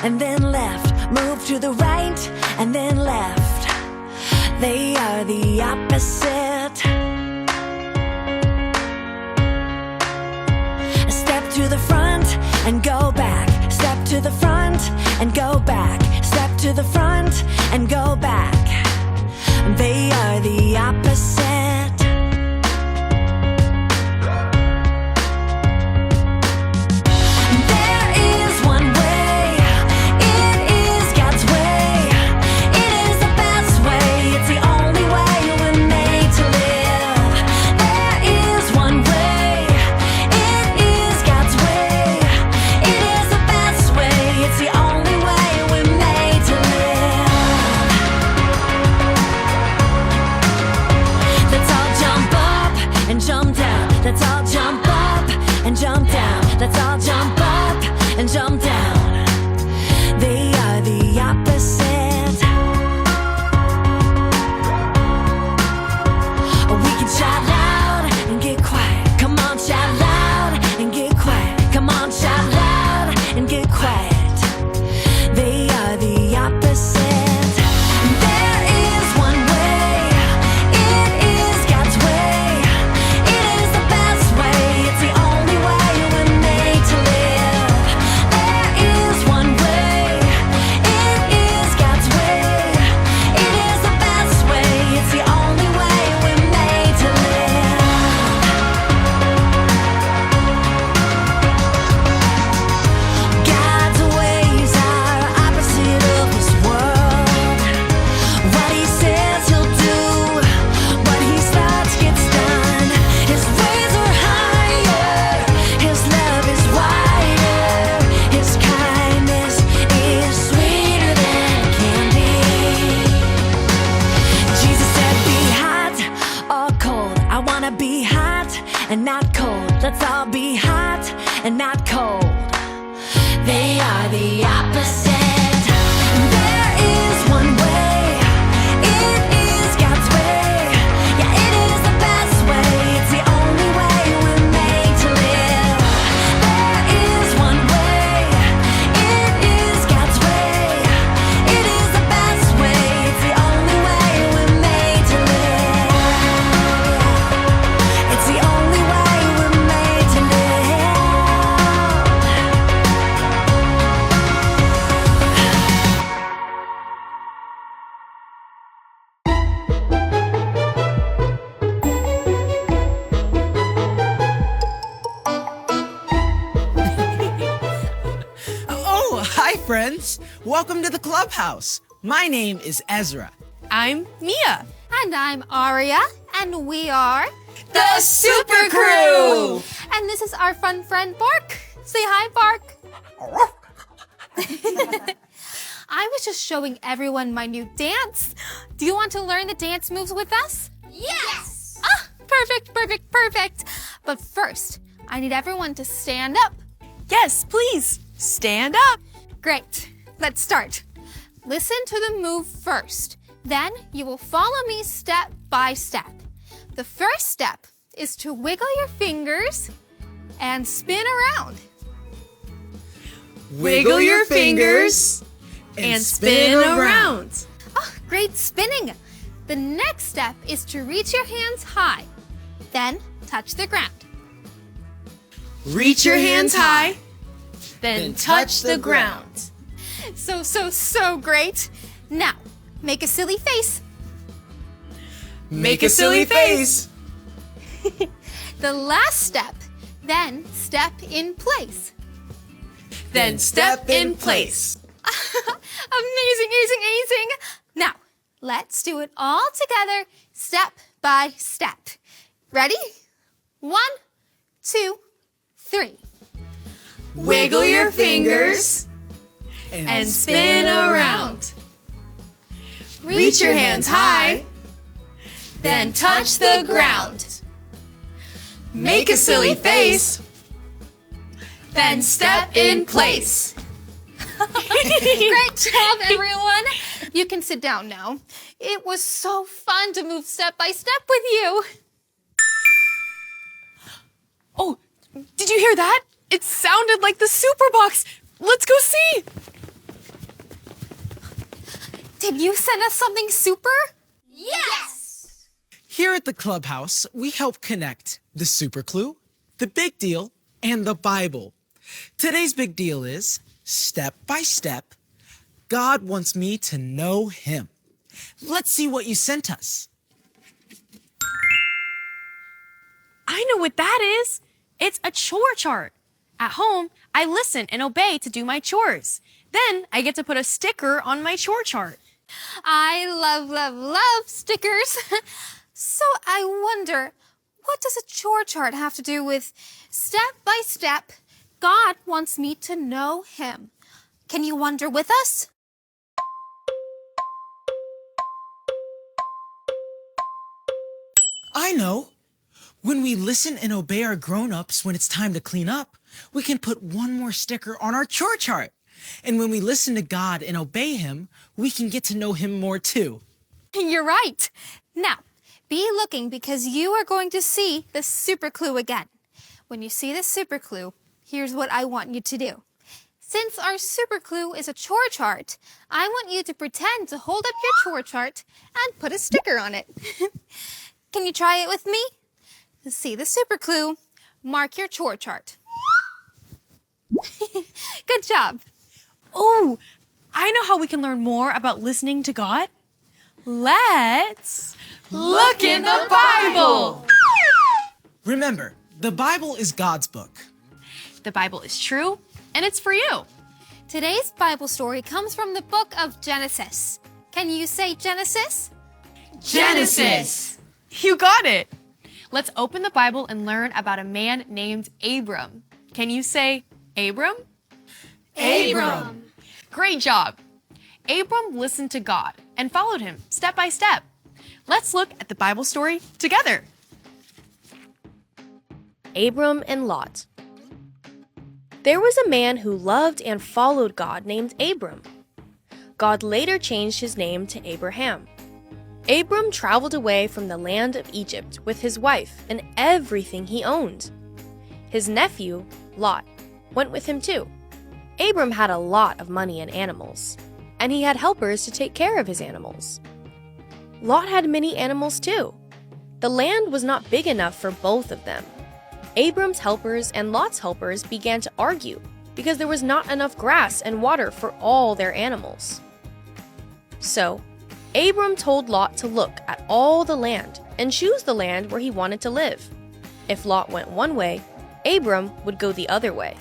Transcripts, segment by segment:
and then left. Move to the right and then left. They are the opposite. Step to the front and go back. Step to the front and go back. Step to the front and go back. They are the opposite. There is one way. It is God's way. It is the best way. It's the only way we're made to live. There is one way. It is God's way. It is the best way. It's the only way we're made to live. Let's all jump up and jump down. Let's all jump up and jump down. Let's all jump up and jump down. They are the opposite. We can shout loud and get quiet. Come on, shout loud and get quiet. Come on, shout loud and get quiet. They are the opposite. There is one way. It is God's way. It is the best way. It's the only way we're made to live. There is one way. It is God's way. It is the best way. It's the only way we're made to live. God's ways are opposite of this world. What he says he'll do, what he starts gets done. His ways are higher, his love is wider, his kindness is sweeter than candy. Jesus said, be hot or cold. I wanna be hot and not cold. Let's all be hot and not cold. They are the opposite. There is one way. It is God's way. Yeah, it is the best way. It's the only way we're made to live. There is one way. It is God's way. It is the best way. It's the only way we're made to live. It's the only way we're made to live. Oh, hi, friends. Welcome to the clubhouse. My name is Ezra. I'm Mia. And I'm Aria, and we are The Super Crew! And this is our fun friend, Bark. Say hi, Bark. I was just showing everyone my new dance. Do you want to learn the dance moves with us? Yes! Ah, perfect. But first, I need everyone to stand up. Yes, please. Stand up. Great. Let's start. Listen to the move first. Then you will follow me step by step. The first step is to wiggle your fingers and spin around. Wiggle your fingers and spin around. Oh, great spinning. The next step is to reach your hands high. Then touch the ground. Reach your hands high, then touch the ground. So great. Now, make a silly face. Make a silly face. The last step, then step in place. Then step in place. Amazing. Now, let's do it all together, step by step. Ready? 1, 2, 3. Wiggle your fingers and spin around. Reach your hands high, then touch the ground. Make a silly face, then step in place. Great job, everyone. You can sit down now. It was so fun to move step by step with you. Oh, did you hear that? It sounded like the super box. Let's go see. Did you send us something super? Yes! Here at the Clubhouse, we help connect the super clue, the big deal, and the Bible. Today's big deal is, step by step, God wants me to know Him. Let's see what you sent us. I know what that is. It's a chore chart. At home, I listen and obey to do my chores. Then I get to put a sticker on my chore chart. I love stickers. So I wonder, what does a chore chart have to do with step by step, God wants me to know Him? Can you wonder with us? I know. When we listen and obey our grown-ups when it's time to clean up, we can put one more sticker on our chore chart. And when we listen to God and obey Him, we can get to know Him more too. You're right. Now, be looking because you are going to see the super clue again. When you see the super clue, here's what I want you to do. Since our super clue is a chore chart, I want you to pretend to hold up your chore chart and put a sticker on it. Can you try it with me? See the super clue, mark your chore chart. Good job. Oh, I know how we can learn more about listening to God. Let's look in the Bible. Remember, the Bible is God's book. The Bible is true, and it's for you. Today's Bible story comes from the book of Genesis. Can you say Genesis? Genesis. You got it. Let's open the Bible and learn about a man named Abram. Can you say Abram? Abram. Great job. Abram listened to God and followed Him step by step. Let's look at the Bible story together. Abram and Lot. There was a man who loved and followed God named Abram. God later changed his name to Abraham. Abram traveled away from the land of Egypt with his wife and everything he owned. His nephew, Lot, went with him too. Abram had a lot of money and animals, and he had helpers to take care of his animals. Lot had many animals too. The land was not big enough for both of them. Abram's helpers and Lot's helpers began to argue because there was not enough grass and water for all their animals. So, Abram told Lot to look at all the land and choose the land where he wanted to live. If Lot went one way, Abram would go the other way.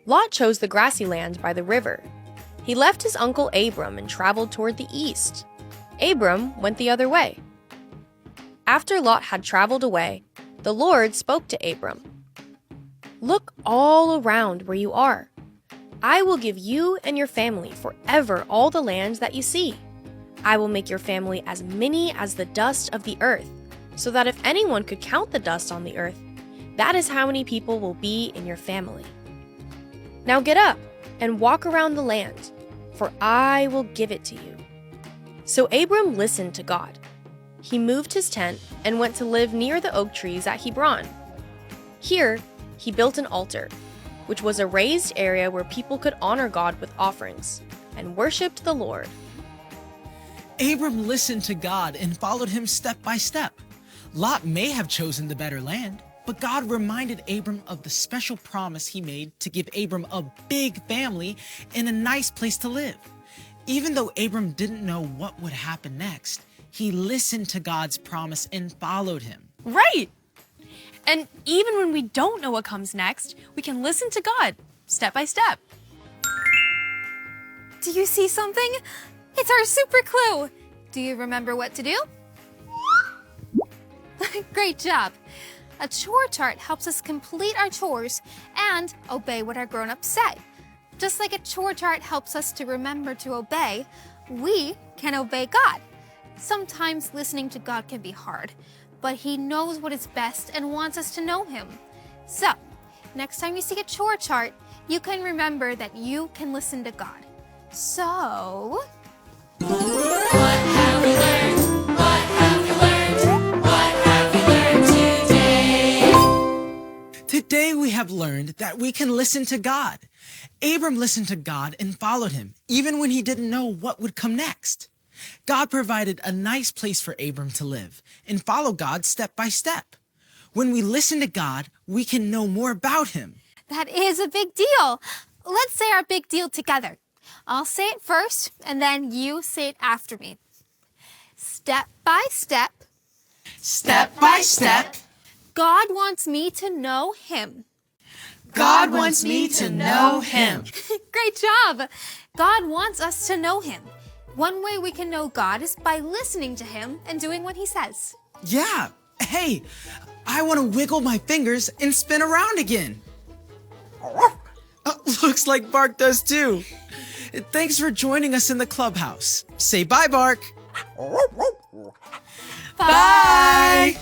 Lot chose the grassy land by the river. He left his uncle Abram and traveled toward the east. Abram went the other way. After Lot had traveled away, the Lord spoke to Abram. "Look all around where you are. I will give you and your family forever all the lands that you see. I will make your family as many as the dust of the earth, so that if anyone could count the dust on the earth, that is how many people will be in your family. Now get up and walk around the land, for I will give it to you." So Abram listened to God. He moved his tent and went to live near the oak trees at Hebron. Here, he built an altar, which was a raised area where people could honor God with offerings and worshiped the Lord. Abram listened to God and followed Him step by step. Lot may have chosen the better land, but God reminded Abram of the special promise He made to give Abram a big family and a nice place to live. Even though Abram didn't know what would happen next, he listened to God's promise and followed Him. Right. And even when we don't know what comes next, we can listen to God step by step. Do you see something? It's our super clue. Do you remember what to do? Great job. A chore chart helps us complete our chores and obey what our grown-ups say. Just like a chore chart helps us to remember to obey, we can obey God. Sometimes listening to God can be hard, but He knows what is best and wants us to know Him. So, next time you see a chore chart, you can remember that you can listen to God. So... Today we have learned that we can listen to God Abram listened to God and followed him, even when he didn't know what would come next. God provided a nice place for Abram to live and follow God step by step. When we listen to God, we can know more about him. That is a big deal. Let's say our big deal together. I'll say it first, and then you say it after me. Step by step. Step by step. God wants me to know him. God wants me to know him. Great job. God wants us to know him. One way we can know God is by listening to him and doing what he says. Yeah. Hey, I want to wiggle my fingers and spin around again. Looks like Bark does too. Thanks for joining us in the clubhouse. Say bye, Bark. Bye.